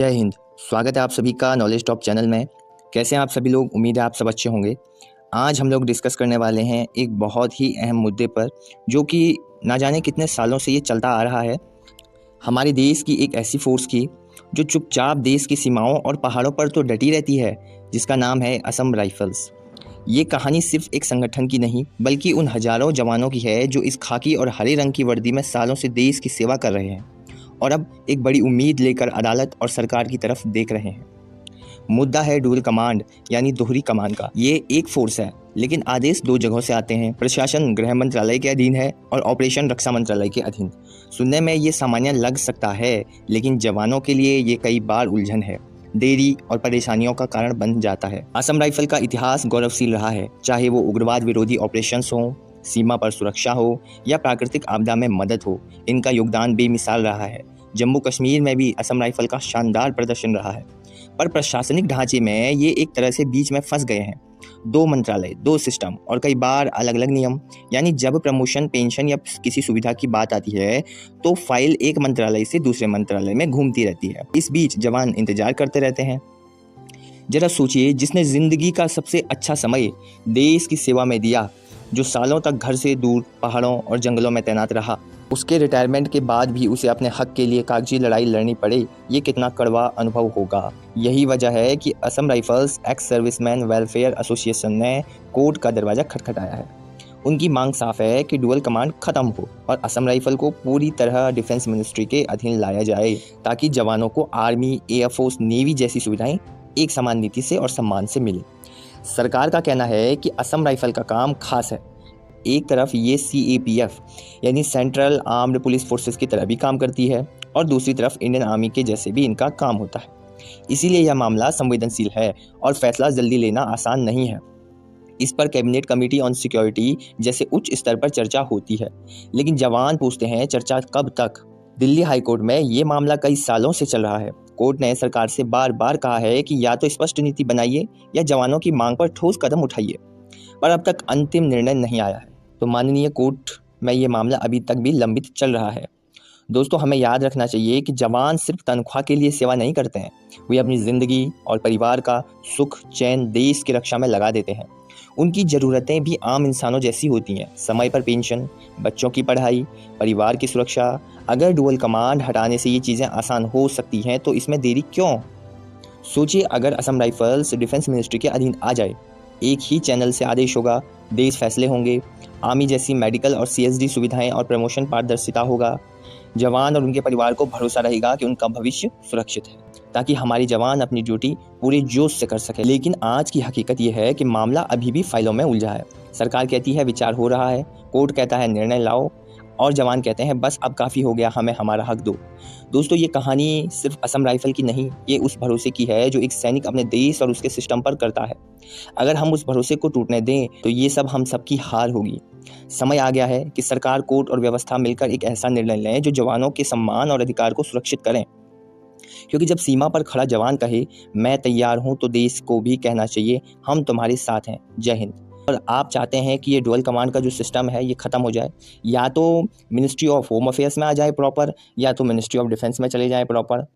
जय हिंद। स्वागत है आप सभी का नॉलेज टॉप चैनल में। कैसे हैं आप सभी लोग? उम्मीद है आप सब अच्छे होंगे। आज हम लोग डिस्कस करने वाले हैं एक बहुत ही अहम मुद्दे पर, जो कि ना जाने कितने सालों से ये चलता आ रहा है। हमारे देश की एक ऐसी फोर्स की जो चुपचाप देश की सीमाओं और पहाड़ों पर तो डटी रहती है, जिसका नाम है असम राइफल्स। ये कहानी सिर्फ एक संगठन की नहीं, बल्कि उन हजारों जवानों की है जो इस खाकी और हरे रंग की वर्दी में सालों से देश की सेवा कर रहे हैं और अब एक बड़ी उम्मीद लेकर अदालत और सरकार की तरफ देख रहे हैं। मुद्दा है डुअल कमांड यानी दोहरी कमान का। ये एक फोर्स है, लेकिन आदेश दो जगहों से आते हैं। प्रशासन गृह मंत्रालय के अधीन है और ऑपरेशन रक्षा मंत्रालय के अधीन। सुनने में ये सामान्य लग सकता है, लेकिन जवानों के लिए ये कई बार उलझन है, देरी और परेशानियों का कारण बन जाता है। असम राइफल का इतिहास गौरवशील रहा है, चाहे वो उग्रवाद विरोधी ऑपरेशंस हो, सीमा पर सुरक्षा हो या प्राकृतिक आपदा में मदद हो। इनका योगदान बेमिसाल रहा है। जम्मू कश्मीर में भी असम राइफल का शानदार प्रदर्शन रहा है, पर प्रशासनिक ढांचे में ये एक तरह से बीच में फंस गए हैं। दो मंत्रालय, दो सिस्टम और कई बार अलग अलग नियम। यानी जब प्रमोशन, पेंशन या किसी सुविधा की बात आती है तो फाइल एक मंत्रालय से दूसरे मंत्रालय में घूमती रहती है। इस बीच जवान इंतजार करते रहते हैं। जरा सोचिए, जिसने जिंदगी का सबसे अच्छा समय देश की सेवा में दिया, जो सालों तक घर से दूर पहाड़ों और जंगलों में तैनात रहा, उसके रिटायरमेंट के बाद भी उसे अपने हक के लिए कागजी लड़ाई लड़नी पड़े, ये कितना कड़वा अनुभव होगा। यही वजह है कि Assam rifles ex serviceman welfare association ने कोर्ट का दरवाज़ा खटखटाया है। उनकी मांग साफ है कि डुअल कमांड खत्म हो और असम राइफल को पूरी तरह डिफेंस मिनिस्ट्री के अधीन लाया जाए, ताकि जवानों को आर्मी, एयरफोर्स, नेवी जैसी सुविधाएं एक समान नीति से और सम्मान से मिले। सरकार का कहना है कि असम राइफल का काम खास है। एक तरफ ये CAPF यानी सेंट्रल आर्म्ड पुलिस फोर्सेस की तरह भी काम करती है और दूसरी तरफ इंडियन आर्मी के जैसे भी इनका काम होता है। इसीलिए यह मामला संवेदनशील है और फैसला जल्दी लेना आसान नहीं है। इस पर कैबिनेट कमेटी ऑन सिक्योरिटी जैसे उच्च स्तर पर चर्चा होती है, लेकिन जवान पूछते हैं चर्चा कब तक। दिल्ली हाईकोर्ट में ये मामला कई सालों से चल रहा है। कोर्ट ने सरकार से बार बार कहा है कि या तो स्पष्ट नीति बनाइए या जवानों की मांग पर ठोस कदम उठाइए, पर अब तक अंतिम निर्णय नहीं आया है। तो माननीय कोर्ट में ये मामला अभी तक भी लंबित चल रहा है। दोस्तों, हमें याद रखना चाहिए कि जवान सिर्फ तनख्वाह के लिए सेवा नहीं करते हैं, वे अपनी ज़िंदगी और परिवार का सुख चैन देश की रक्षा में लगा देते हैं। उनकी ज़रूरतें भी आम इंसानों जैसी होती हैं, समय पर पेंशन, बच्चों की पढ़ाई, परिवार की सुरक्षा। अगर डुअल कमांड हटाने से ये चीज़ें आसान हो सकती हैं तो इसमें देरी क्यों? सोचिए, अगर असम राइफल्स डिफेंस मिनिस्ट्री के अधीन आ जाए, एक ही चैनल से आदेश होगा, देश फैसले होंगे, आर्मी जैसी मेडिकल और CSD सुविधाएं और प्रमोशन पारदर्शिता होगा। जवान और उनके परिवार को भरोसा रहेगा कि उनका भविष्य सुरक्षित है, ताकि हमारी जवान अपनी ड्यूटी पूरे जोश से कर सके। लेकिन आज की हकीकत यह है कि मामला अभी भी फाइलों में उलझा है। सरकार कहती है विचार हो रहा है, कोर्ट कहता है निर्णय लाओ, और जवान कहते हैं बस अब काफ़ी हो गया, हमें हमारा हक दो। दोस्तों, ये कहानी सिर्फ असम राइफल की नहीं, ये उस भरोसे की है जो एक सैनिक अपने देश और उसके सिस्टम पर करता है। अगर हम उस भरोसे को टूटने दें तो ये सब हम सबकी हार होगी। समय आ गया है कि सरकार, कोर्ट और व्यवस्था मिलकर एक ऐसा निर्णय लें जो जवानों के सम्मान और अधिकार को सुरक्षित करें। क्योंकि जब सीमा पर खड़ा जवान कहे मैं तैयार हूं, तो देश को भी कहना चाहिए हम तुम्हारे साथ हैं। जय हिंद। और आप चाहते हैं कि ये डुअल कमांड का जो सिस्टम है ये ख़त्म हो जाए, या तो मिनिस्ट्री ऑफ होम अफेयर्स में आ जाए प्रॉपर, या तो मिनिस्ट्री ऑफ डिफेंस में चले जाए प्रॉपर।